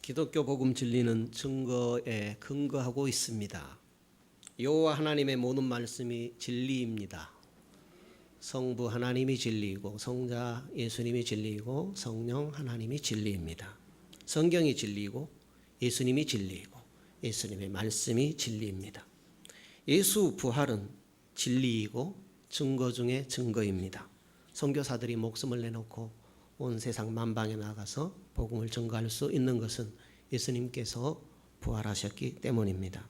기독교 복음 진리는 증거에 근거하고 있습니다. 여호와 하나님의 모든 말씀이 진리입니다. 성부 하나님이 진리이고 성자 예수님이 진리이고 성령 하나님이 진리입니다. 성경이 진리이고 예수님이 진리이고 예수님의 말씀이 진리입니다. 예수 부활은 진리이고 증거 중에 증거입니다. 선교사들이 목숨을 내놓고 온 세상 만방에 나가서 복음을 증거할 수 있는 것은 예수님께서 부활하셨기 때문입니다.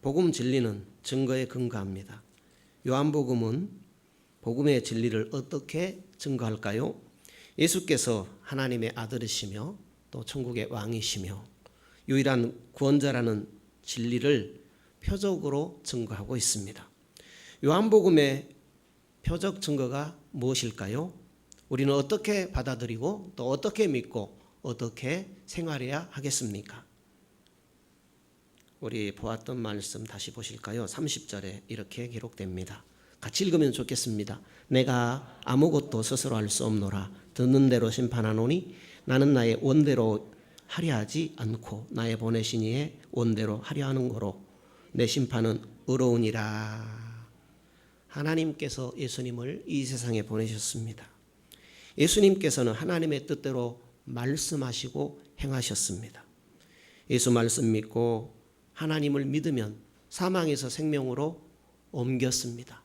복음 진리는 증거에 근거합니다. 요한복음은 복음의 진리를 어떻게 증거할까요? 예수께서 하나님의 아들이시며 또 천국의 왕이시며 유일한 구원자라는 진리를 표적으로 증거하고 있습니다. 요한복음의 표적 증거가 무엇일까요? 우리는 어떻게 받아들이고 또 어떻게 믿고 어떻게 생활해야 하겠습니까? 우리 보았던 말씀 다시 보실까요? 30절에 이렇게 기록됩니다. 같이 읽으면 좋겠습니다. 내가 아무것도 스스로 할 수 없노라. 듣는 대로 심판하노니 나는 나의 원대로 하려 하지 않고 나의 보내신 이의 원대로 하려 하는 거로 내 심판은 의로우니라. 하나님께서 예수님을 이 세상에 보내셨습니다. 예수님께서는 하나님의 뜻대로 말씀하시고 행하셨습니다. 예수 말씀 믿고 하나님을 믿으면 사망에서 생명으로 옮겼습니다.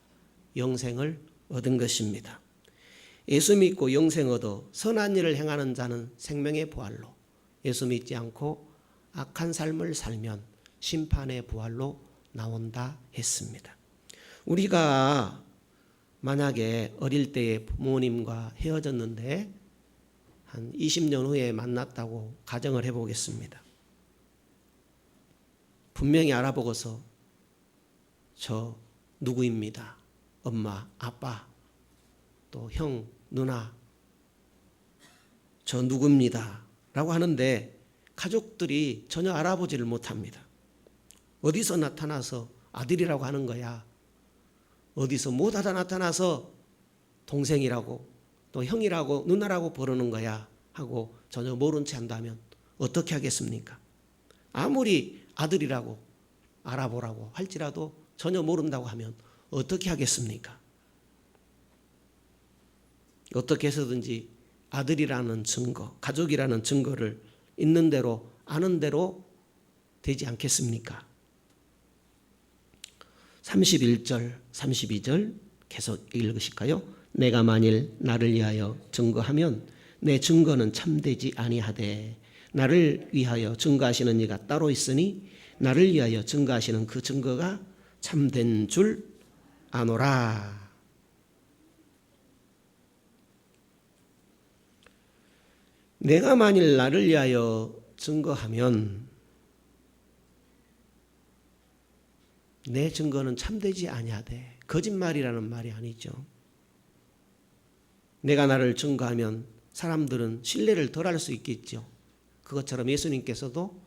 영생을 얻은 것입니다. 예수 믿고 영생 얻어 선한 일을 행하는 자는 생명의 부활로, 예수 믿지 않고 악한 삶을 살면 심판의 부활로 나온다 했습니다. 우리가 만약에 어릴 때에 부모님과 헤어졌는데 한 20년 후에 만났다고 가정을 해보겠습니다. 분명히 알아보고서 저 누구입니다. 엄마, 아빠, 또 형, 누나, 저 누구입니다. 라고 하는데 가족들이 전혀 알아보지를 못합니다. 어디서 나타나서 아들이라고 하는 거야. 어디서 못 하다 나타나서 동생이라고 또 형이라고 누나라고 부르는 거야 하고 전혀 모른 채 한다면 어떻게 하겠습니까? 아무리 아들이라고 알아보라고 할지라도 전혀 모른다고 하면 어떻게 하겠습니까? 어떻게 해서든지 아들이라는 증거, 가족이라는 증거를 있는 대로 아는 대로 되지 않겠습니까? 31절, 32절 계속 읽으실까요? 내가 만일 나를 위하여 증거하면 내 증거는 참되지 아니하되 나를 위하여 증거하시는 이가 따로 있으니 나를 위하여 증거하시는 그 증거가 참된 줄 아노라. 내가 만일 나를 위하여 증거하면 내 증거는 참되지 아니하되, 거짓말이라는 말이 아니죠. 내가 나를 증거하면 사람들은 신뢰를 덜 할 수 있겠죠. 그것처럼 예수님께서도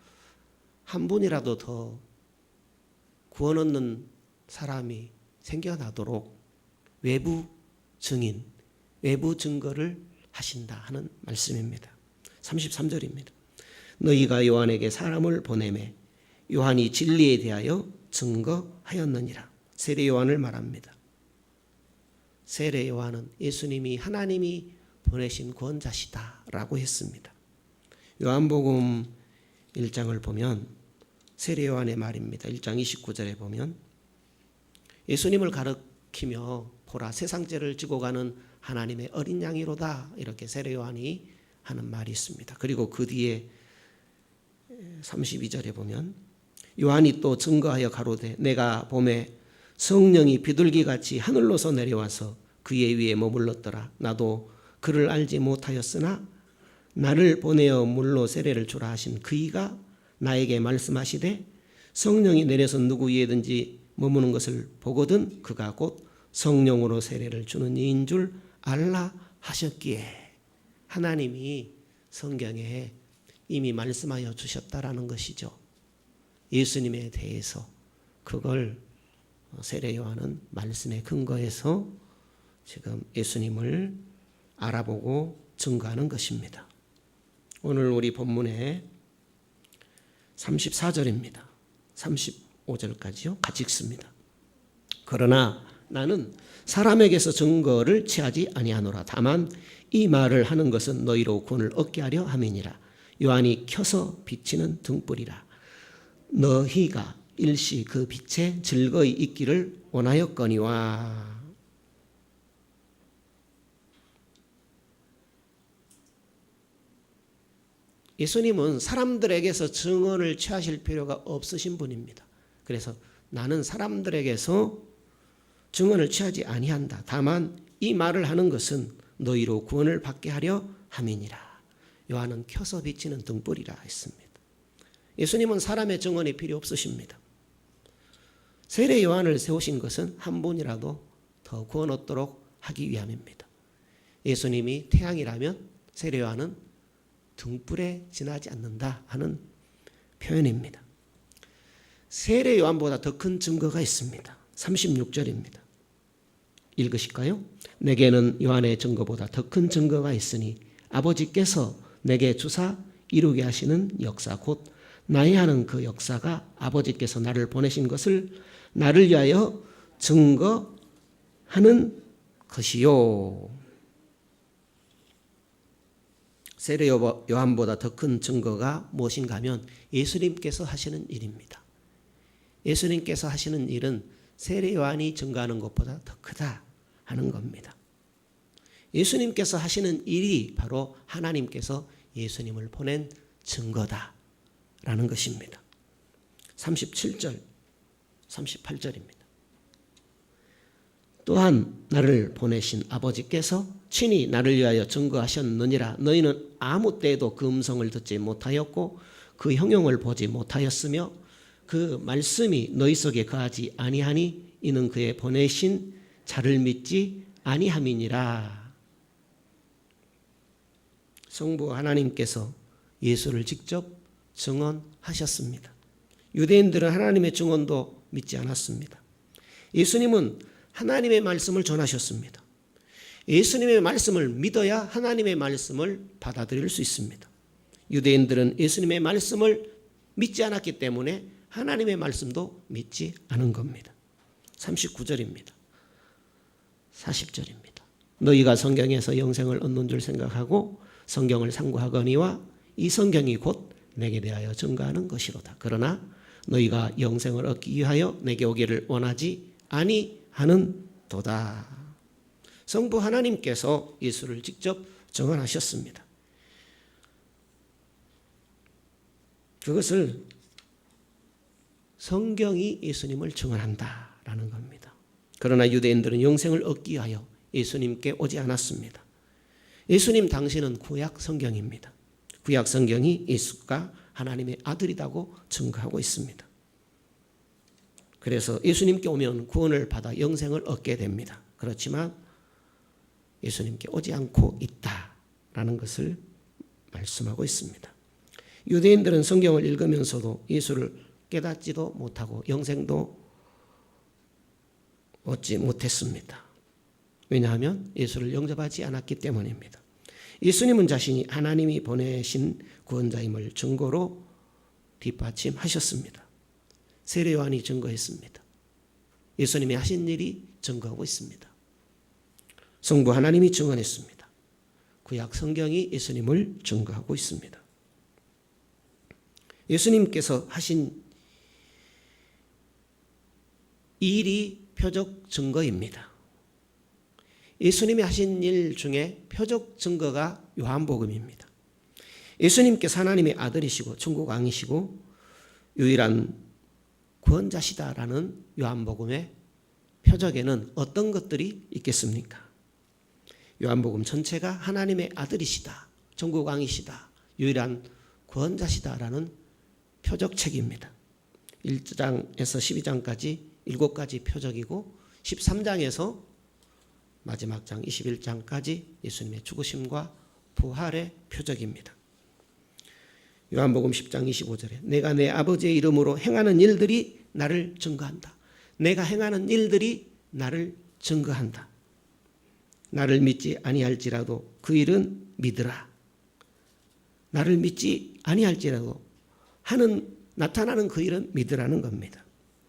한 분이라도 더 구원 얻는 사람이 생겨나도록 외부 증인, 외부 증거를 하신다 하는 말씀입니다. 33절입니다. 너희가 요한에게 사람을 보내매 요한이 진리에 대하여 증거하였느니라. 세례 요한을 말합니다. 세례 요한은 예수님이 하나님이 보내신 구원자시다 라고 했습니다. 요한복음 1장을 보면 세례 요한의 말입니다. 1장 29절에 보면 예수님을 가리키며 보라 세상 죄를 지고 가는 하나님의 어린 양이로다 이렇게 세례 요한이 하는 말이 있습니다. 그리고 그 뒤에 32절에 보면 요한이 또 증거하여 가로되 내가 보매 성령이 비둘기같이 하늘로서 내려와서 그의 위에 머물렀더라. 나도 그를 알지 못하였으나 나를 보내어 물로 세례를 주라 하신 그이가 나에게 말씀하시되 성령이 내려서 누구 위에든지 머무는 것을 보거든 그가 곧 성령으로 세례를 주는 이인 줄 알라 하셨기에, 하나님이 성경에 이미 말씀하여 주셨다라는 것이죠. 예수님에 대해서 그걸 세례 요한은 말씀에 근거해서 지금 예수님을 알아보고 증거하는 것입니다. 오늘 우리 본문에 34절입니다. 35절까지요. 같이 읽습니다. 그러나 나는 사람에게서 증거를 취하지 아니하노라. 다만 이 말을 하는 것은 너희로 구원을 얻게 하려 함이니라. 요한이 켜서 비치는 등불이라. 너희가 일시 그 빛에 즐거이 있기를 원하였거니와. 예수님은 사람들에게서 증언을 취하실 필요가 없으신 분입니다. 그래서 나는 사람들에게서 증언을 취하지 아니한다. 다만 이 말을 하는 것은 너희로 구원을 받게 하려 함이니라. 요한은 켜서 비치는 등불이라 했습니다. 예수님은 사람의 증언이 필요 없으십니다. 세례 요한을 세우신 것은 한 분이라도 더 구원 얻도록 하기 위함입니다. 예수님이 태양이라면 세례 요한은 등불에 지나지 않는다 하는 표현입니다. 세례 요한보다 더 큰 증거가 있습니다. 36절입니다. 읽으실까요? 내게는 요한의 증거보다 더 큰 증거가 있으니 아버지께서 내게 주사 이루게 하시는 역사 곧 나의 하는 그 역사가 아버지께서 나를 보내신 것을 나를 위하여 증거하는 것이요. 세례 요한보다 더 큰 증거가 무엇인가 하면 예수님께서 하시는 일입니다. 예수님께서 하시는 일은 세례 요한이 증거하는 것보다 더 크다 하는 겁니다. 예수님께서 하시는 일이 바로 하나님께서 예수님을 보낸 증거다라는 것입니다. 37절, 38절입니다. 또한 나를 보내신 아버지께서 친히 나를 위하여 증거하셨느니라. 너희는 아무 때에도 그 음성을 듣지 못하였고 그 형용을 보지 못하였으며 그 말씀이 너희 속에 거하지 아니하니 이는 그의 보내신 자를 믿지 아니함이니라. 성부 하나님께서 예수를 직접 증언하셨습니다. 유대인들은 하나님의 증언도 믿지 않았습니다. 예수님은 하나님의 말씀을 전하셨습니다. 예수님의 말씀을 믿어야 하나님의 말씀을 받아들일 수 있습니다. 유대인들은 예수님의 말씀을 믿지 않았기 때문에 하나님의 말씀도 믿지 않은 겁니다. 39절입니다. 40절입니다. 너희가 성경에서 영생을 얻는 줄 생각하고 성경을 상고하거니와 이 성경이 곧 내게 대하여 증거하는 것이로다. 그러나 너희가 영생을 얻기 위하여 내게 오기를 원하지 아니하는 도다. 성부 하나님께서 예수를 직접 증언하셨습니다. 그것을 성경이 예수님을 증언한다라는 겁니다. 그러나 유대인들은 영생을 얻기 위하여 예수님께 오지 않았습니다. 예수님 당신은 구약 성경입니다. 구약 성경이 예수가 하나님의 아들이라고 증거하고 있습니다. 그래서 예수님께 오면 구원을 받아 영생을 얻게 됩니다. 그렇지만 예수님께 오지 않고 있다라는 것을 말씀하고 있습니다. 유대인들은 성경을 읽으면서도 예수를 깨닫지도 못하고 영생도 얻지 못했습니다. 왜냐하면 예수를 영접하지 않았기 때문입니다. 예수님은 자신이 하나님이 보내신 구원자임을 증거로 뒷받침하셨습니다. 세례 요한이 증거했습니다. 예수님이 하신 일이 증거하고 있습니다. 성부 하나님이 증언했습니다. 구약 성경이 예수님을 증거하고 있습니다. 예수님께서 하신 일이 표적 증거입니다. 예수님이 하신 일 중에 표적 증거가 요한복음입니다. 예수님께서 하나님의 아들이시고 천국 왕이시고 유일한 구원자시다라는 요한복음의 표적에는 어떤 것들이 있겠습니까? 요한복음 전체가 하나님의 아들이시다, 천국 왕이시다, 유일한 구원자시다라는 표적책입니다. 1장에서 12장까지 7가지 표적이고 13장에서 마지막 장 21장까지 예수님의 죽으심과 부활의 표적입니다. 요한복음 10장 25절에 내가 내 아버지의 이름으로 행하는 일들이 나를 증거한다. 내가 행하는 일들이 나를 증거한다. 나를 믿지 아니할지라도 그 일은 믿으라. 나를 믿지 아니할지라도 하는 나타나는 그 일은 믿으라는 겁니다.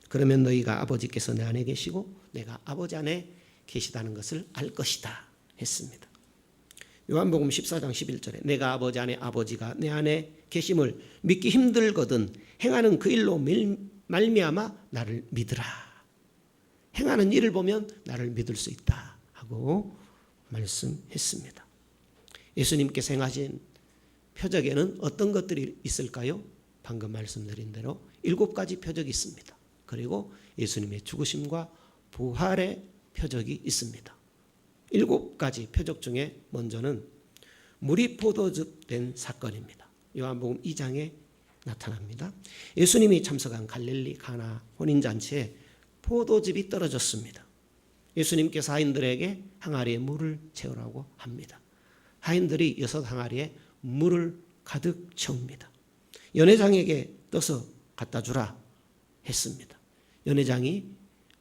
그러면 너희가 아버지께서 내 안에 계시고 내가 아버지 안에 계시다는 것을 알 것이다 했습니다. 요한복음 14장 11절에 내가 아버지 안에 아버지가 내 안에 계심을 믿기 힘들거든 행하는 그 일로 말미암아 나를 믿으라. 행하는 일을 보면 나를 믿을 수 있다 하고 말씀했습니다. 예수님께서 행하신 표적에는 어떤 것들이 있을까요? 방금 말씀드린 대로 7가지 표적이 있습니다. 그리고 예수님의 죽으심과 부활의 표적이 있습니다. 7가지 표적 중에 먼저는 물이 포도즙 된 사건입니다. 요한복음 2장에 나타납니다. 예수님이 참석한 갈릴리 가나 혼인잔치에 포도즙이 떨어졌습니다. 예수님께서 하인들에게 항아리에 물을 채우라고 합니다. 하인들이 6 항아리에 물을 가득 채웁니다. 연회장에게 떠서 갖다 주라 했습니다. 연회장이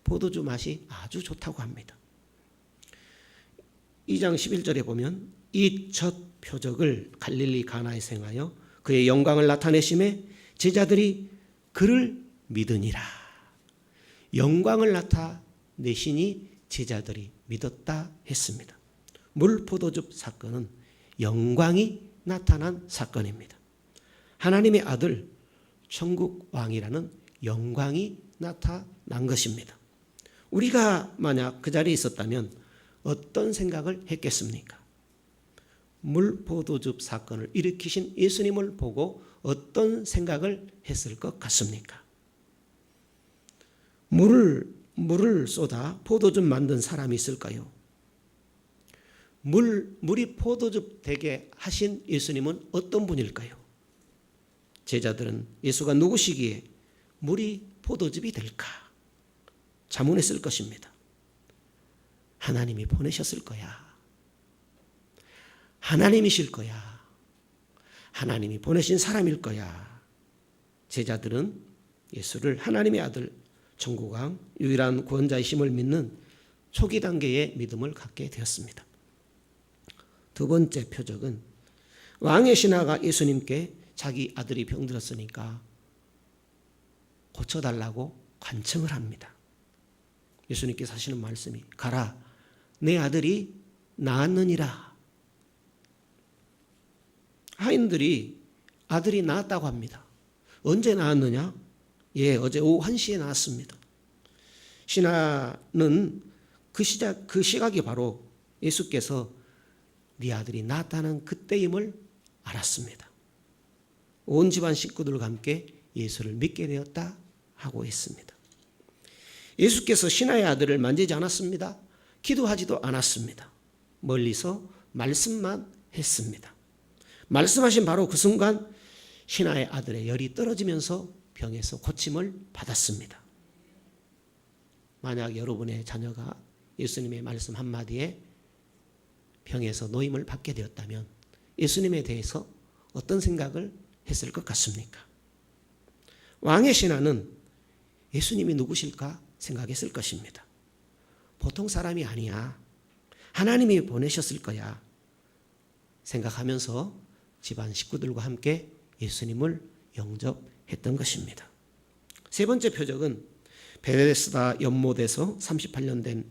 포도주 맛이 아주 좋다고 합니다. 2장 11절에 보면 이 첫 표적을 갈릴리 가나에서 행하여 그의 영광을 나타내심에 제자들이 그를 믿으니라. 영광을 나타내시니 제자들이 믿었다 했습니다. 물포도즙 사건은 영광이 나타난 사건입니다. 하나님의 아들 천국 왕이라는 영광이 나타난 것입니다. 우리가 만약 그 자리에 있었다면 어떤 생각을 했겠습니까? 물포도즙 사건을 일으키신 예수님을 보고 어떤 생각을 했을 것 같습니까? 물을 쏟아 포도즙 만든 사람이 있을까요? 물이 포도즙 되게 하신 예수님은 어떤 분일까요? 제자들은 예수가 누구시기에 물이 포도즙이 될까? 자문했을 것입니다. 하나님이 보내셨을 거야. 하나님이실 거야. 하나님이 보내신 사람일 거야. 제자들은 예수를 하나님의 아들, 천국왕, 유일한 구원자이심을 믿는 초기 단계의 믿음을 갖게 되었습니다. 두 번째 표적은 왕의 신하가 예수님께 자기 아들이 병들었으니까 고쳐달라고 간청을 합니다. 예수님께서 하시는 말씀이 가라, 내 아들이 나았느니라. 하인들이 아들이 나았다고 합니다. 언제 나았느냐? 어제 오후 1시에 나왔습니다. 신하는 그 시각이 바로 예수께서 네 아들이 나았다는 그때임을 알았습니다. 온 집안 식구들과 함께 예수를 믿게 되었다 하고 했습니다. 예수께서 신하의 아들을 만지지 않았습니다. 기도하지도 않았습니다. 멀리서 말씀만 했습니다. 말씀하신 바로 그 순간 신하의 아들의 열이 떨어지면서 병에서 고침을 받았습니다. 만약 여러분의 자녀가 예수님의 말씀 한마디에 병에서 노임을 받게 되었다면 예수님에 대해서 어떤 생각을 했을 것 같습니까? 왕의 신하는 예수님이 누구실까 생각했을 것입니다. 보통 사람이 아니야. 하나님이 보내셨을 거야. 생각하면서 집안 식구들과 함께 예수님을 영접했던 것입니다. 세 번째 표적은 베데스다 연못에서 38년 된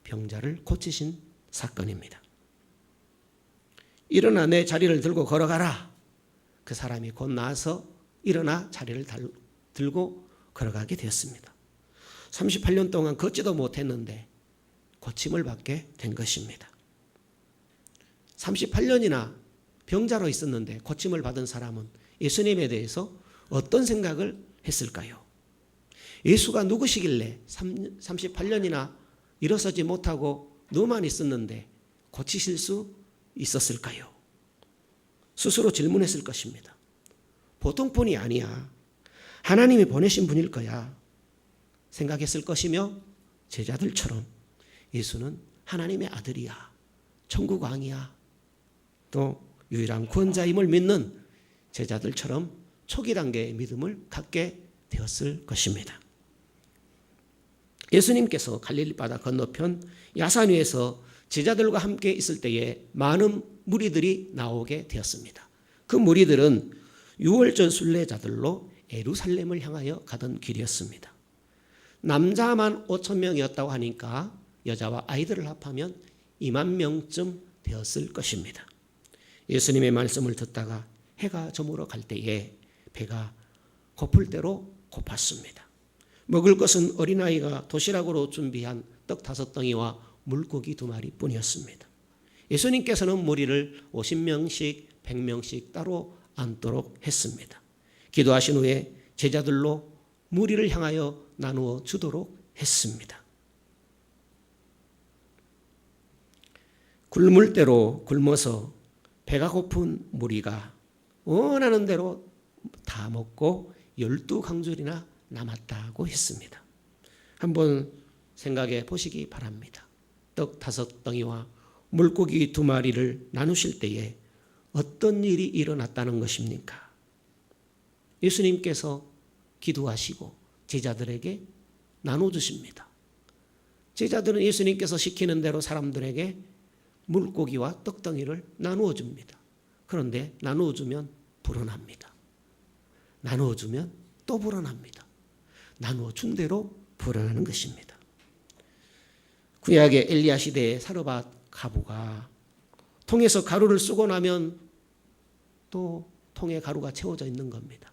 병자를 고치신 사건입니다. 일어나 내 자리를 들고 걸어가라. 그 사람이 곧 나아서 일어나 자리를 들고 걸어가게 되었습니다. 38년 동안 걷지도 못했는데 고침을 받게 된 것입니다. 38년이나 병자로 있었는데 고침을 받은 사람은 예수님에 대해서 어떤 생각을 했을까요? 예수가 누구시길래 38년이나 일어서지 못하고 누워만 있었는데 고치실 수 있었을까요? 스스로 질문했을 것입니다. 보통 분이 아니야. 하나님이 보내신 분일 거야. 생각했을 것이며 제자들처럼 예수는 하나님의 아들이야. 천국 왕이야. 또 유일한 구원자임을 믿는 제자들처럼 초기 단계의 믿음을 갖게 되었을 것입니다. 예수님께서 갈릴리 바다 건너편 야산 위에서 제자들과 함께 있을 때에 많은 무리들이 나오게 되었습니다. 그 무리들은 유월절 순례자들로 예루살렘을 향하여 가던 길이었습니다. 남자만 5천 명이었다고 하니까 여자와 아이들을 합하면 2만 명쯤 되었을 것입니다. 예수님의 말씀을 듣다가 해가 저물어 갈 때에 배가 고플 대로 고팠습니다. 먹을 것은 어린아이가 도시락으로 준비한 떡 5덩이와 물고기 2마리 뿐이었습니다. 예수님께서는 무리를 50명씩 100명씩 따로 앉도록 했습니다. 기도하신 후에 제자들로 무리를 향하여 나누어 주도록 했습니다. 굶을 대로 굶어서 배가 고픈 무리가 원하는 대로 다 먹고 12강줄이나 남았다고 했습니다. 한번 생각해 보시기 바랍니다. 떡 5덩이와 물고기 2마리를 나누실 때에 어떤 일이 일어났다는 것입니까? 예수님께서 기도하시고 제자들에게 나눠주십니다. 제자들은 예수님께서 시키는 대로 사람들에게 물고기와 떡덩이를 나누어 줍니다. 그런데 나누어 주면 불어납니다. 나누어 주면 또 불어납니다. 나누어 준 대로 불어나는 것입니다. 구약의 엘리야 시대의 사르밧 가부가 통에서 가루를 쓰고 나면 또 통에 가루가 채워져 있는 겁니다.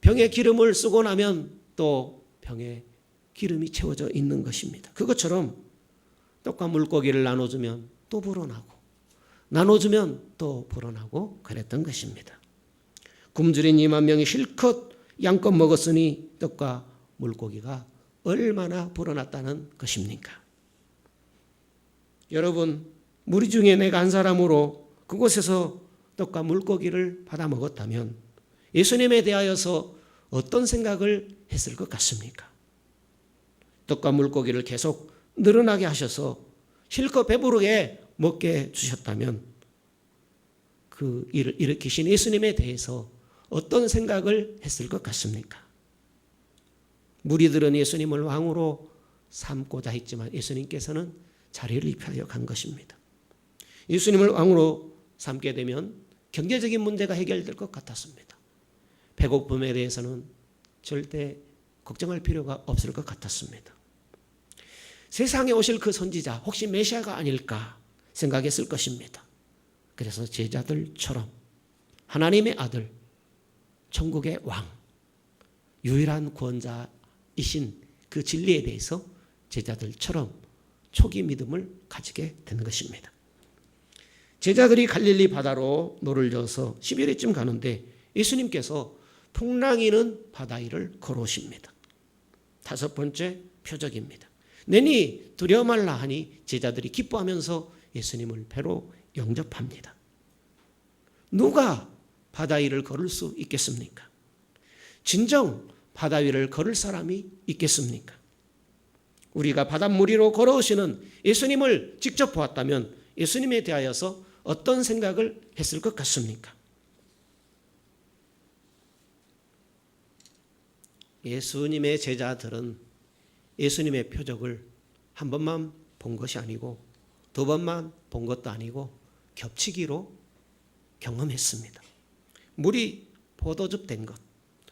병에 기름을 쓰고 나면 또 병에 기름이 채워져 있는 것입니다. 그것처럼 떡과 물고기를 나눠주면 또 불어나고 나눠주면 또 불어나고 그랬던 것입니다. 굶주린 2만 명이 실컷 양껏 먹었으니 떡과 물고기가 얼마나 불어났다는 것입니까? 여러분, 무리 중에 내가 한 사람으로 그곳에서 떡과 물고기를 받아 먹었다면 예수님에 대하여서 어떤 생각을 했을 것 같습니까? 떡과 물고기를 계속 늘어나게 하셔서 실컷 배부르게 먹게 주셨다면 그 일을 일으키신 예수님에 대해서 어떤 생각을 했을 것 같습니까? 무리들은 예수님을 왕으로 삼고자 했지만 예수님께서는 자리를 입하여 간 것입니다. 예수님을 왕으로 삼게 되면 경제적인 문제가 해결될 것 같았습니다. 배고픔에 대해서는 절대 걱정할 필요가 없을 것 같았습니다. 세상에 오실 그 선지자 혹시 메시아가 아닐까 생각했을 것입니다. 그래서 제자들처럼 하나님의 아들, 천국의 왕, 유일한 구원자이신 그 진리에 대해서 제자들처럼 초기 믿음을 가지게 되는 것입니다. 제자들이 갈릴리 바다로 노를 저어서 11회쯤 가는데 예수님께서 풍랑이는 바다 위를 걸어오십니다. 5번째 표적입니다. 내니 두려워 말라 하니 제자들이 기뻐하면서 예수님을 배로 영접합니다. 누가 바다 위를 걸을 수 있겠습니까? 진정 바다 위를 걸을 사람이 있겠습니까? 우리가 바닷물 위로 걸어오시는 예수님을 직접 보았다면 예수님에 대하여서 어떤 생각을 했을 것 같습니까? 예수님의 제자들은 예수님의 표적을 한 번만 본 것이 아니고 2번만 본 것도 아니고 겹치기로 경험했습니다. 물이 포도즙 된 것,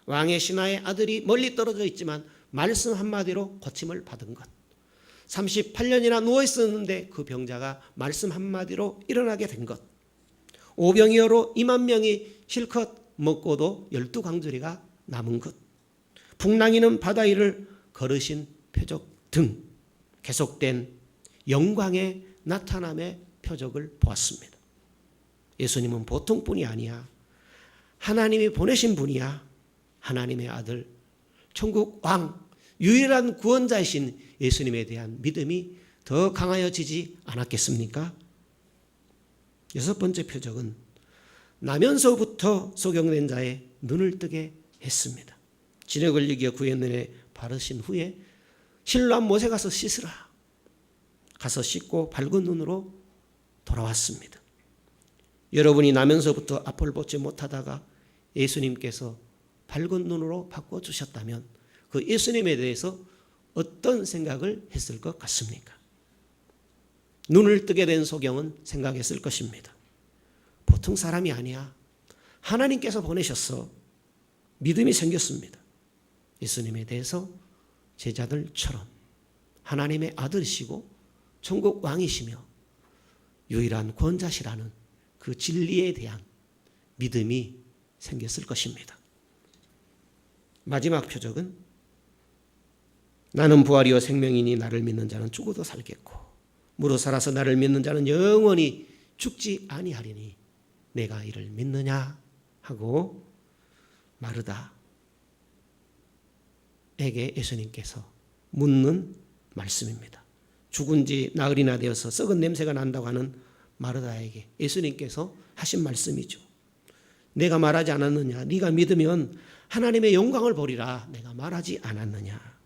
왕의 신하의 아들이 멀리 떨어져 있지만 말씀 한마디로 고침을 받은 것, 38년이나 누워있었는데 그 병자가 말씀 한마디로 일어나게 된 것, 오병이어로 2만 명이 실컷 먹고도 12강주리가 남은 것, 풍랑이는 바다 위를 걸으신 표적 등 계속된 영광의 나타남의 표적을 보았습니다. 예수님은 보통 분이 아니야. 하나님이 보내신 분이야. 하나님의 아들, 천국 왕, 유일한 구원자이신 예수님에 대한 믿음이 더 강하여지지 않았겠습니까? 6번째 표적은 나면서부터 소경된 자의 눈을 뜨게 했습니다. 진흙을 이겨 구했느니 바르신 후에 실로암 못에 가서 씻으라. 가서 씻고 밝은 눈으로 돌아왔습니다. 여러분이 나면서부터 앞을 보지 못하다가 예수님께서 밝은 눈으로 바꿔주셨다면 그 예수님에 대해서 어떤 생각을 했을 것 같습니까? 눈을 뜨게 된 소경은 생각했을 것입니다. 보통 사람이 아니야. 하나님께서 보내셨어. 믿음이 생겼습니다. 예수님에 대해서 제자들처럼 하나님의 아들이시고 천국 왕이시며 유일한 구원자시라는 그 진리에 대한 믿음이 생겼을 것입니다. 마지막 표적은 나는 부활이요 생명이니 나를 믿는 자는 죽어도 살겠고 무릇 살아서 나를 믿는 자는 영원히 죽지 아니하리니 내가 이를 믿느냐 하고 마르다에게 예수님께서 묻는 말씀입니다. 죽은 지 나흘이나 되어서 썩은 냄새가 난다고 하는 마르다에게 예수님께서 하신 말씀이죠. 내가 말하지 않았느냐? 네가 믿으면 하나님의 영광을 보리라. 내가 말하지 않았느냐?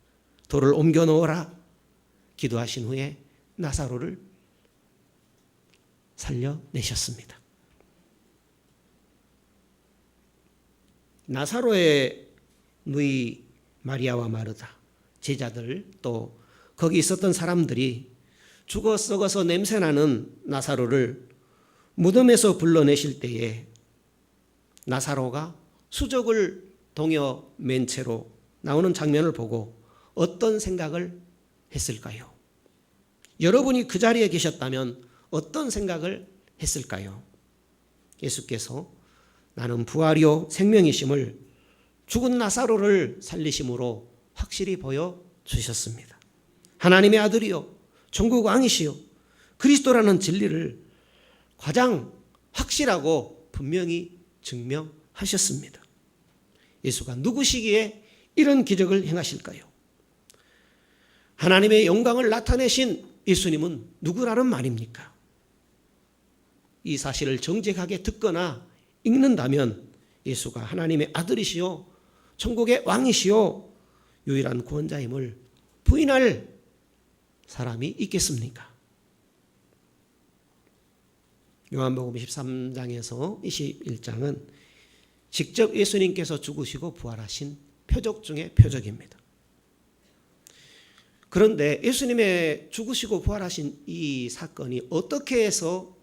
돌을 옮겨 놓으라. 기도하신 후에 나사로를 살려내셨습니다. 나사로의 누이 마리아와 마르다, 제자들 또 거기 있었던 사람들이 죽어 썩어서 냄새나는 나사로를 무덤에서 불러내실 때에 나사로가 수족을 동여 맨 채로 나오는 장면을 보고 어떤 생각을 했을까요? 여러분이 그 자리에 계셨다면 어떤 생각을 했을까요? 예수께서 나는 부활이요 생명이심을 죽은 나사로를 살리심으로 확실히 보여주셨습니다. 하나님의 아들이요 천국 왕이시요 그리스도라는 진리를 가장 확실하고 분명히 증명하셨습니다. 예수가 누구시기에 이런 기적을 행하실까요? 하나님의 영광을 나타내신 예수님은 누구라는 말입니까? 이 사실을 정직하게 듣거나 읽는다면 예수가 하나님의 아들이시요 천국의 왕이시요 유일한 구원자임을 부인할 사람이 있겠습니까? 요한복음 13장에서 21장은 직접 예수님께서 죽으시고 부활하신 표적 중의 표적입니다. 그런데 예수님의 죽으시고 부활하신 이 사건이 어떻게 해서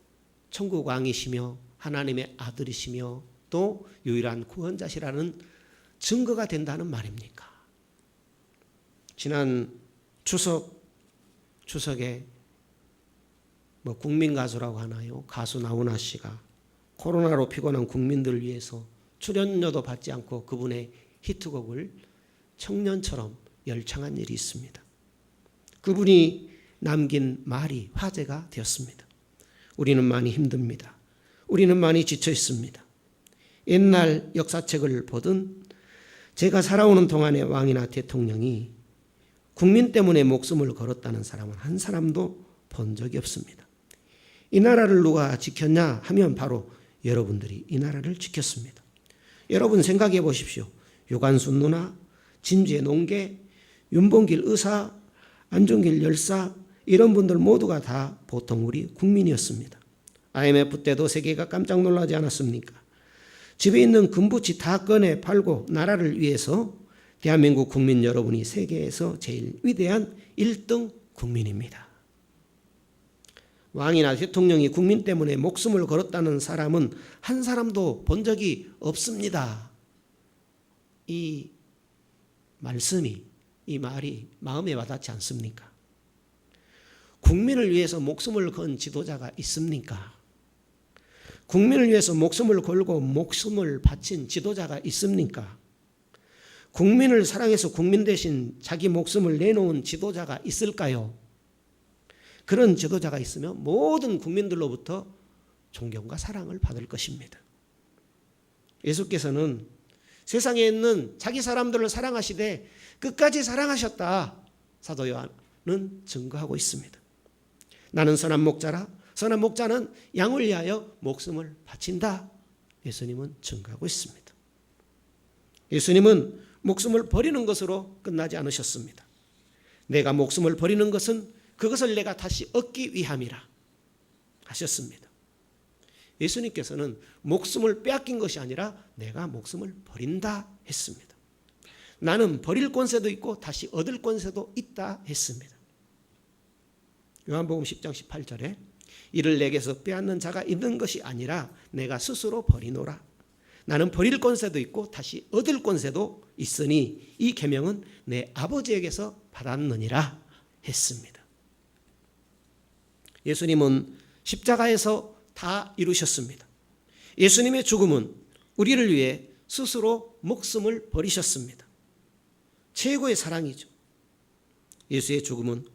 천국 왕이시며 하나님의 아들이시며 또 유일한 구원자시라는 증거가 된다는 말입니까? 지난 추석에 국민 가수라고 하나요? 가수 나훈아 씨가 코로나로 피곤한 국민들을 위해서 출연료도 받지 않고 그분의 히트곡을 청년처럼 열창한 일이 있습니다. 그분이 남긴 말이 화제가 되었습니다. 우리는 많이 힘듭니다. 우리는 많이 지쳐 있습니다. 옛날 역사책을 보든 제가 살아오는 동안의 왕이나 대통령이 국민 때문에 목숨을 걸었다는 사람은 한 사람도 본 적이 없습니다. 이 나라를 누가 지켰냐 하면 바로 여러분들이 이 나라를 지켰습니다. 여러분 생각해 보십시오. 유관순 누나, 진주의 농계, 윤봉길 의사, 안종길 열사 이런 분들 모두가 다 보통 우리 국민이었습니다. IMF 때도 세계가 깜짝 놀라지 않았습니까? 집에 있는 금부치 다 꺼내 팔고 나라를 위해서 대한민국 국민 여러분이 세계에서 제일 위대한 1등 국민입니다. 왕이나 대통령이 국민 때문에 목숨을 걸었다는 사람은 한 사람도 본 적이 없습니다. 이 말씀이, 이 말이 마음에 와닿지 않습니까? 국민을 위해서 목숨을 건 지도자가 있습니까? 국민을 위해서 목숨을 걸고 목숨을 바친 지도자가 있습니까? 국민을 사랑해서 국민 대신 자기 목숨을 내놓은 지도자가 있을까요? 그런 지도자가 있으면 모든 국민들로부터 존경과 사랑을 받을 것입니다. 예수께서는 세상에 있는 자기 사람들을 사랑하시되 끝까지 사랑하셨다. 사도 요한은 증거하고 있습니다. 나는 선한 목자라. 선한 목자는 양을 위하여 목숨을 바친다. 예수님은 증거하고 있습니다. 예수님은 목숨을 버리는 것으로 끝나지 않으셨습니다. 내가 목숨을 버리는 것은 그것을 내가 다시 얻기 위함이라 하셨습니다. 예수님께서는 목숨을 빼앗긴 것이 아니라 내가 목숨을 버린다 했습니다. 나는 버릴 권세도 있고 다시 얻을 권세도 있다 했습니다. 요한복음 10장 18절에 이를 내게서 빼앗는 자가 있는 것이 아니라 내가 스스로 버리노라. 나는 버릴 권세도 있고 다시 얻을 권세도 있으니 이 계명은 내 아버지에게서 받았느니라 했습니다. 예수님은 십자가에서 다 이루셨습니다. 예수님의 죽음은 우리를 위해 스스로 목숨을 버리셨습니다. 최고의 사랑이죠. 예수의 죽음은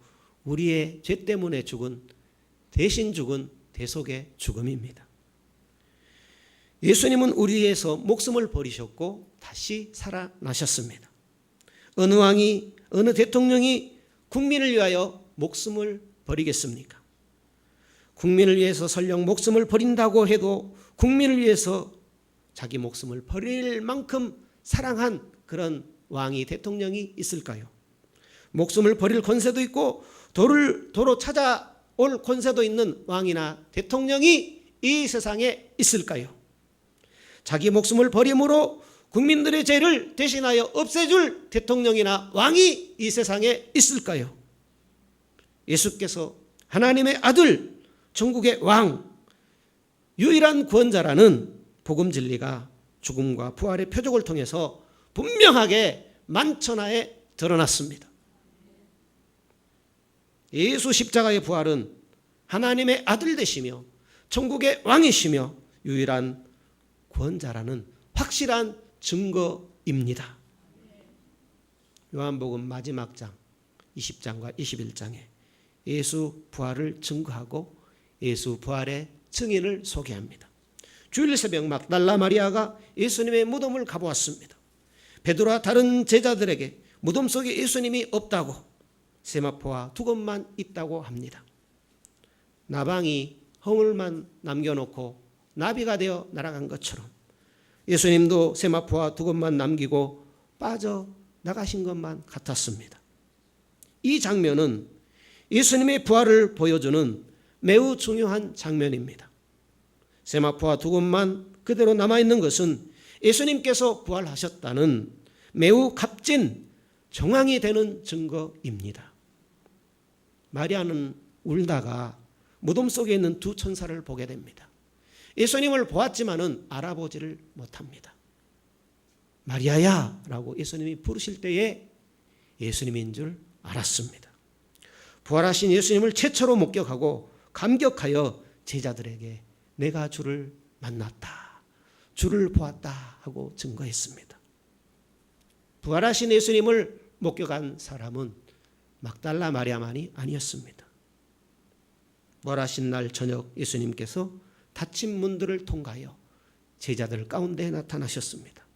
우리의 죄 때문에 죽은, 대신 죽은 대속의 죽음입니다. 예수님은 우리 위해서 목숨을 버리셨고 다시 살아나셨습니다. 어느 왕이, 어느 대통령이 국민을 위하여 목숨을 버리겠습니까? 국민을 위해서 설령 목숨을 버린다고 해도 국민을 위해서 자기 목숨을 버릴 만큼 사랑한 그런 왕이, 대통령이 있을까요? 목숨을 버릴 권세도 있고 도로 찾아올 권세도 있는 왕이나 대통령이 이 세상에 있을까요? 자기 목숨을 버림으로 국민들의 죄를 대신하여 없애줄 대통령이나 왕이 이 세상에 있을까요? 예수께서 하나님의 아들, 천국의 왕, 유일한 구원자라는 복음 진리가 죽음과 부활의 표적을 통해서 분명하게 만천하에 드러났습니다. 예수 십자가의 부활은 하나님의 아들 되시며 천국의 왕이시며 유일한 구원자라는 확실한 증거입니다. 요한복음 마지막 장 20장과 21장에 예수 부활을 증거하고 예수 부활의 증인을 소개합니다. 주일 새벽 막달라 마리아가 예수님의 무덤을 가보았습니다. 베드로와 다른 제자들에게 무덤 속에 예수님이 없다고, 세마포와 두검만 있다고 합니다. 나방이 허물만 남겨놓고 나비가 되어 날아간 것처럼 예수님도 세마포와 두검만 남기고 빠져나가신 것만 같았습니다. 이 장면은 예수님의 부활을 보여주는 매우 중요한 장면입니다. 세마포와 두검만 그대로 남아있는 것은 예수님께서 부활하셨다는 매우 값진 정황이 되는 증거입니다. 마리아는 울다가 무덤 속에 있는 두 천사를 보게 됩니다. 예수님을 보았지만은 알아보지를 못합니다. 마리아야 라고 예수님이 부르실 때에 예수님인 줄 알았습니다. 부활하신 예수님을 최초로 목격하고 감격하여 제자들에게 내가 주를 만났다, 주를 보았다 하고 증거했습니다. 부활하신 예수님을 목격한 사람은 막달라 마리아만이 아니었습니다. 부활하신 날 저녁 예수님께서 닫힌 문들을 통과하여 제자들 가운데 나타나셨습니다.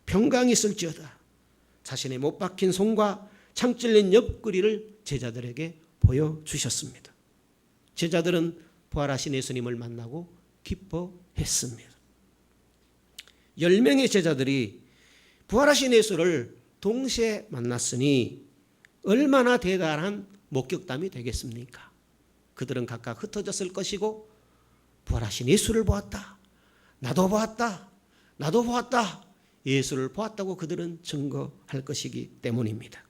평강이 있을지어다. 자신의 못 박힌 손과 창 찔린 옆구리를 제자들에게 보여주셨습니다. 제자들은 부활하신 예수님을 만나고 기뻐했습니다. 10명의 제자들이 부활하신 예수를 동시에 만났으니 얼마나 대단한 목격담이 되겠습니까? 그들은 각각 흩어졌을 것이고 부활하신 예수를 보았다, 나도 보았다, 나도 보았다, 예수를 보았다고 그들은 증거할 것이기 때문입니다.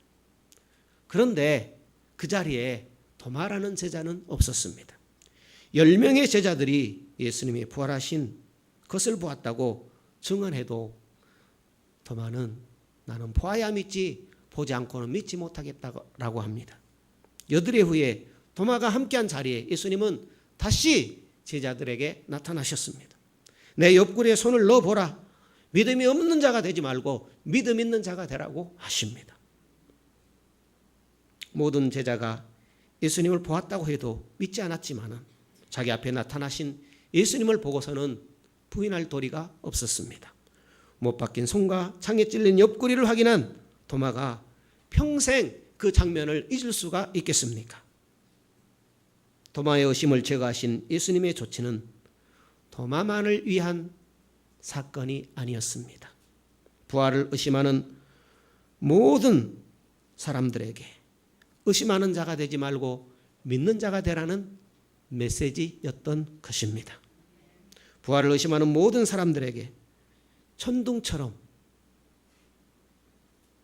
그런데 그 자리에 도마라는 제자는 없었습니다. 10명의 제자들이 예수님이 부활하신 것을 보았다고 증언해도 도마는 나는 보아야 믿지 보지 않고는 믿지 못하겠다고 합니다. 8일 후에 도마가 함께한 자리에 예수님은 다시 제자들에게 나타나셨습니다. 내 옆구리에 손을 넣어보라. 믿음이 없는 자가 되지 말고 믿음 있는 자가 되라고 하십니다. 모든 제자가 예수님을 보았다고 해도 믿지 않았지만 자기 앞에 나타나신 예수님을 보고서는 부인할 도리가 없었습니다. 못 박힌 손과 창에 찔린 옆구리를 확인한 도마가 평생 그 장면을 잊을 수가 있겠습니까? 도마의 의심을 제거하신 예수님의 조치는 도마만을 위한 사건이 아니었습니다. 부활을 의심하는 모든 사람들에게 의심하는 자가 되지 말고 믿는 자가 되라는 메시지였던 것입니다. 부활을 의심하는 모든 사람들에게 천둥처럼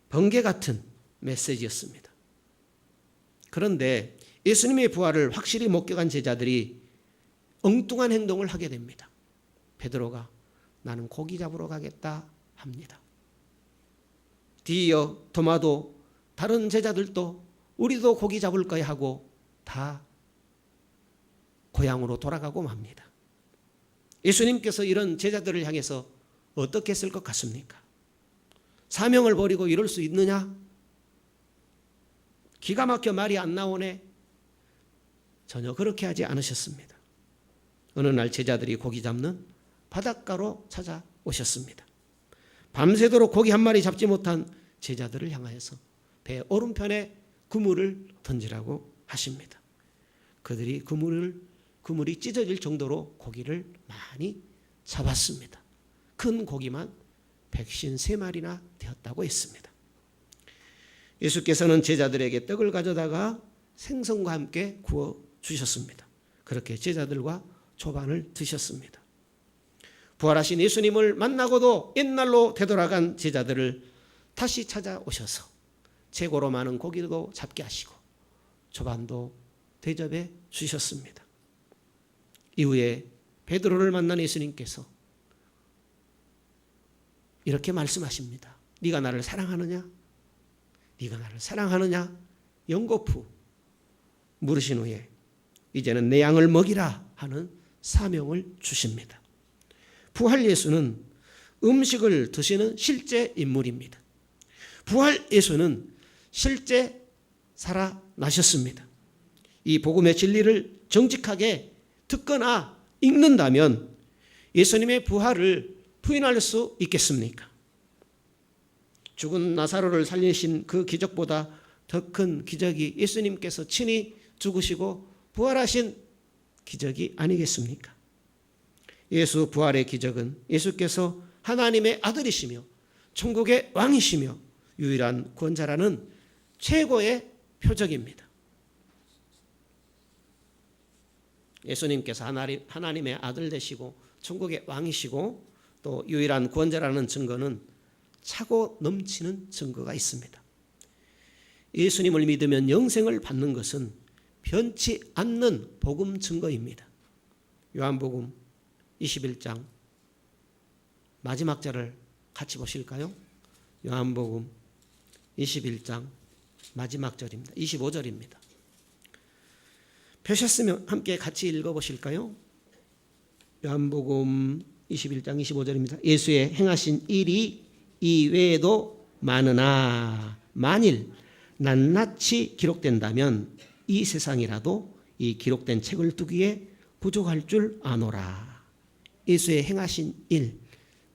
번개 같은 메시지였습니다. 그런데 예수님의 부활을 확실히 목격한 제자들이 엉뚱한 행동을 하게 됩니다. 베드로가 나는 고기 잡으러 가겠다 합니다. 뒤이어 도마도 다른 제자들도 우리도 고기 잡을 거야 하고 다 고향으로 돌아가고 맙니다. 예수님께서 이런 제자들을 향해서 어떻게 했을 것 같습니까? 사명을 버리고 이럴 수 있느냐? 기가 막혀 말이 안 나오네. 전혀 그렇게 하지 않으셨습니다. 어느 날 제자들이 고기 잡는 바닷가로 찾아오셨습니다. 밤새도록 고기 한 마리 잡지 못한 제자들을 향하여서 배 오른편에 그물을 던지라고 하십니다. 그들이 그물이 찢어질 정도로 고기를 많이 잡았습니다. 큰 고기만 153마리나 되었다고 했습니다. 예수께서는 제자들에게 떡을 가져다가 생선과 함께 구워 주셨습니다. 그렇게 제자들과 조반을 드셨습니다. 부활하신 예수님을 만나고도 옛날로 되돌아간 제자들을 다시 찾아오셔서 최고로 많은 고기도 잡게 하시고 조반도 대접해 주셨습니다. 이후에 베드로를 만난 예수님께서 이렇게 말씀하십니다. 네가 나를 사랑하느냐? 네가 나를 사랑하느냐? 연거푸 물으신 후에 이제는 내 양을 먹이라 하는 사명을 주십니다. 부활 예수는 음식을 드시는 실제 인물입니다. 부활 예수는 실제 살아나셨습니다. 이 복음의 진리를 정직하게 듣거나 읽는다면 예수님의 부활을 부인할 수 있겠습니까? 죽은 나사로를 살리신 그 기적보다 더 큰 기적이 예수님께서 친히 죽으시고 부활하신 기적이 아니겠습니까? 예수 부활의 기적은 예수께서 하나님의 아들이시며 천국의 왕이시며 유일한 구원자라는 최고의 표적입니다. 예수님께서 하나님의 아들 되시고 천국의 왕이시고 또 유일한 구원자라는 증거는 차고 넘치는 증거가 있습니다. 예수님을 믿으면 영생을 받는 것은 변치 않는 복음 증거입니다. 요한복음 21장 마지막 절을 같이 보실까요? 요한복음 21장 마지막 절입니다. 25절입니다. 펴셨으면 함께 같이 읽어보실까요? 요한복음 21장 25절입니다. 예수의 행하신 일이 이외에도 많으나 만일 낱낱이 기록된다면 이 세상이라도 이 기록된 책을 두기에 부족할 줄 아노라. 예수의 행하신 일,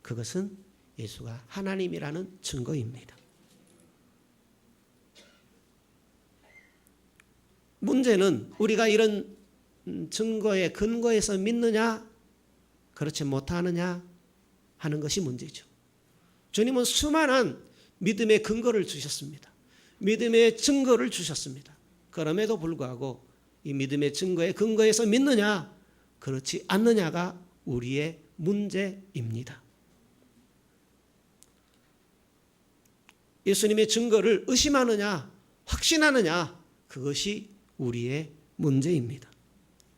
그것은 예수가 하나님이라는 증거입니다. 문제는 우리가 이런 증거에 근거해서 믿느냐 그렇지 못하느냐 하는 것이 문제죠. 주님은 수많은 믿음의 근거를 주셨습니다. 믿음의 증거를 주셨습니다. 그럼에도 불구하고 이 믿음의 증거에 근거해서 믿느냐 그렇지 않느냐가 우리의 문제입니다. 예수님의 증거를 의심하느냐 확신하느냐 그것이 우리의 문제입니다.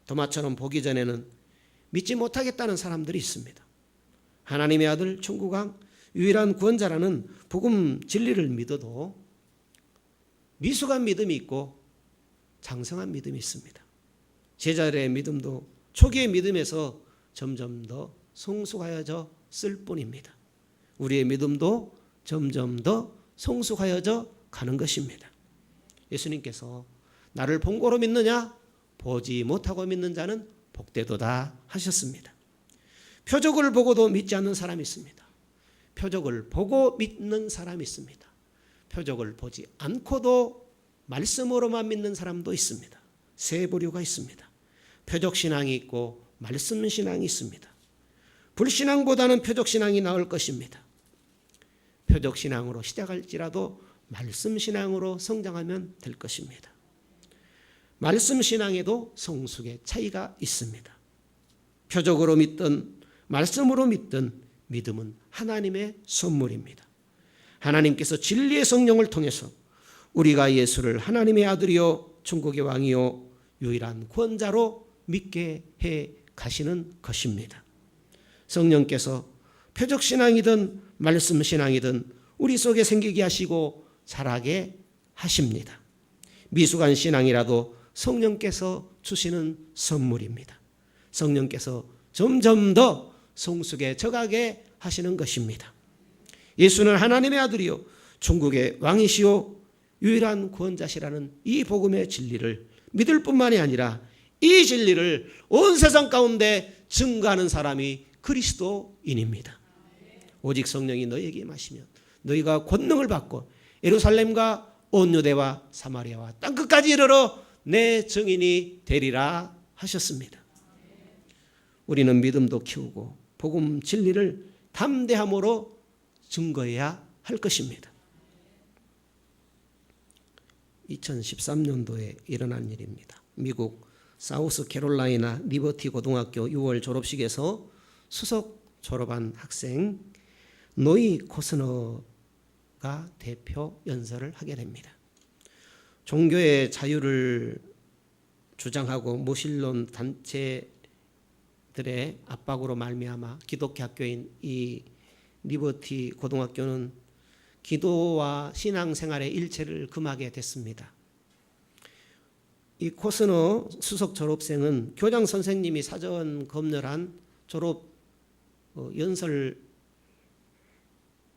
도마처럼 보기 전에는 믿지 못하겠다는 사람들이 있습니다. 하나님의 아들 천국왕 유일한 구원자라는 복음 진리를 믿어도 미숙한 믿음이 있고 장성한 믿음이 있습니다. 제자들의 믿음도 초기의 믿음에서 점점 더 성숙하여졌을 뿐입니다. 우리의 믿음도 점점 더 성숙하여져 가는 것입니다. 예수님께서 나를 본고로 믿느냐 보지 못하고 믿는 자는 복되도다 하셨습니다. 표적을 보고도 믿지 않는 사람이 있습니다. 표적을 보고 믿는 사람이 있습니다. 표적을 보지 않고도 말씀으로만 믿는 사람도 있습니다. 세 부류가 있습니다. 표적신앙이 있고 말씀신앙이 있습니다. 불신앙보다는 표적신앙이 나을 것입니다. 표적신앙으로 시작할지라도 말씀신앙으로 성장하면 될 것입니다. 말씀신앙에도 성숙의 차이가 있습니다. 표적으로 믿든 말씀으로 믿든 믿음은 하나님의 선물입니다. 하나님께서 진리의 성령을 통해서 우리가 예수를 하나님의 아들이요 천국의 왕이요 유일한 구원자로 믿게 해 가시는 것입니다. 성령께서 표적신앙이든 말씀신앙이든 우리 속에 생기게 하시고 자라게 하십니다. 미숙한 신앙이라도 성령께서 주시는 선물입니다. 성령께서 점점 더 성숙에 적하게 하시는 것입니다. 예수는 하나님의 아들이요 천국의 왕이시요 유일한 구원자시라는 이 복음의 진리를 믿을 뿐만이 아니라 이 진리를 온 세상 가운데 증거하는 사람이 그리스도인입니다. 오직 성령이 너희에게 임하시면 너희가 권능을 받고 예루살렘과 온 유대와 사마리아와 땅끝까지 이르러 내 증인이 되리라 하셨습니다. 우리는 믿음도 키우고 복음 진리를 담대함으로 증거해야 할 것입니다. 2013년도에 일어난 일입니다. 미국 사우스 캐롤라이나 리버티 고등학교 6월 졸업식에서 수석 졸업한 학생 노이 코스너가 대표 연설을 하게 됩니다. 종교의 자유를 주장하고 무신론 단체들의 압박으로 말미암아 기독교 학교인 이 리버티 고등학교는 기도와 신앙생활의 일체를 금하게 됐습니다. 이 코스너 수석 졸업생은 교장 선생님이 사전 검열한 졸업 연설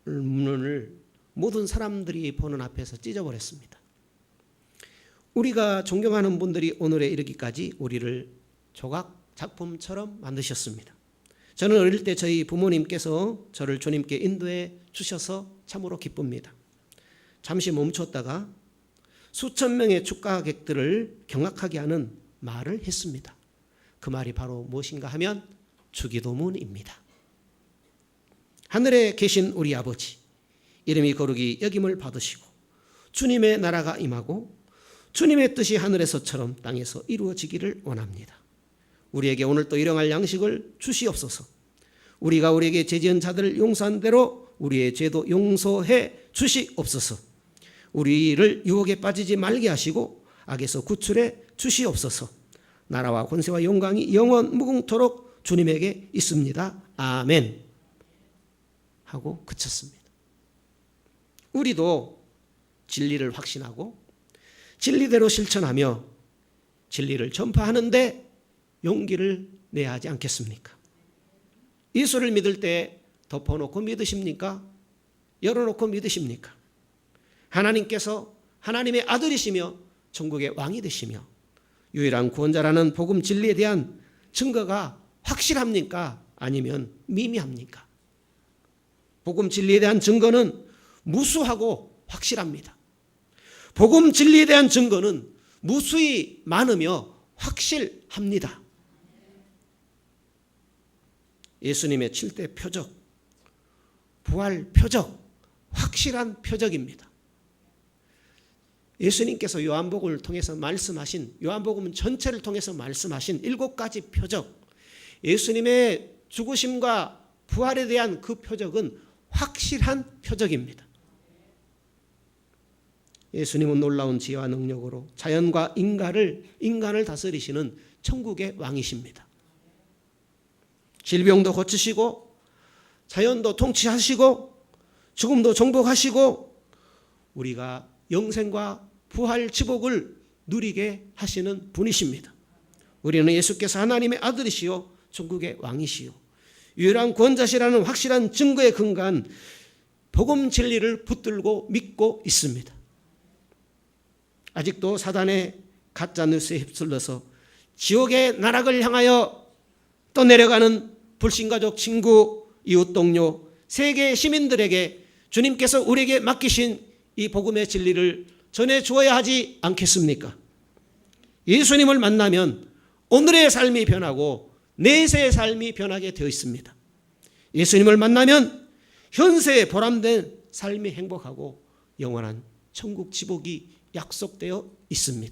문을 모든 사람들이 보는 앞에서 찢어버렸습니다. 우리가 존경하는 분들이 오늘에 이르기까지 우리를 조각 작품처럼 만드셨습니다. 저는 어릴 때 저희 부모님께서 저를 주님께 인도해 주셔서 참으로 기쁩니다. 잠시 멈췄다가 수천 명의 축가객들을 경악하게 하는 말을 했습니다. 그 말이 바로 무엇인가 하면 주기도문입니다. 하늘에 계신 우리 아버지, 이름이 거룩히 여김을 받으시고 주님의 나라가 임하고 주님의 뜻이 하늘에서처럼 땅에서 이루어지기를 원합니다. 우리에게 오늘 또 일용할 양식을 주시옵소서. 우리가 우리에게 죄지은 자들을 용서한 대로 우리의 죄도 용서해 주시옵소서. 우리를 유혹에 빠지지 말게 하시고 악에서 구출해 주시옵소서. 나라와 권세와 영광이 영원 무궁토록 주님에게 있습니다. 아멘 하고 그쳤습니다. 우리도 진리를 확신하고 진리대로 실천하며 진리를 전파하는데 용기를 내야 하지 않겠습니까? 예수를 믿을 때 덮어놓고 믿으십니까? 열어놓고 믿으십니까? 하나님께서 하나님의 아들이시며 천국의 왕이 되시며 유일한 구원자라는 복음 진리에 대한 증거가 확실합니까? 아니면 미미합니까? 복음 진리에 대한 증거는 무수하고 확실합니다. 복음 진리에 대한 증거는 무수히 많으며 확실합니다. 예수님의 7대 표적, 부활 표적, 확실한 표적입니다. 예수님께서 요한복음을 통해서 말씀하신, 요한복음 전체를 통해서 말씀하신 7가지 표적, 예수님의 죽으심과 부활에 대한 그 표적은 확실한 표적입니다. 예수님은 놀라운 지혜와 능력으로 자연과 인간을 다스리시는 천국의 왕이십니다. 질병도 고치시고 자연도 통치하시고 죽음도 정복하시고 우리가 영생과 부활 지복을 누리게 하시는 분이십니다. 우리는 예수께서 하나님의 아들이시요 천국의 왕이시요 유일한 구원자시라는 확실한 증거에 근거한 복음 진리를 붙들고 믿고 있습니다. 아직도 사단의 가짜 뉴스에 휩쓸려서 지옥의 나락을 향하여 떠내려가는 불신가족, 친구, 이웃 동료, 세계 시민들에게 주님께서 우리에게 맡기신 이 복음의 진리를 전해 주어야 하지 않겠습니까? 예수님을 만나면 오늘의 삶이 변하고 내세의 삶이 변하게 되어 있습니다. 예수님을 만나면 현세의 보람된 삶이 행복하고 영원한 천국 지복이 약속되어 있습니다.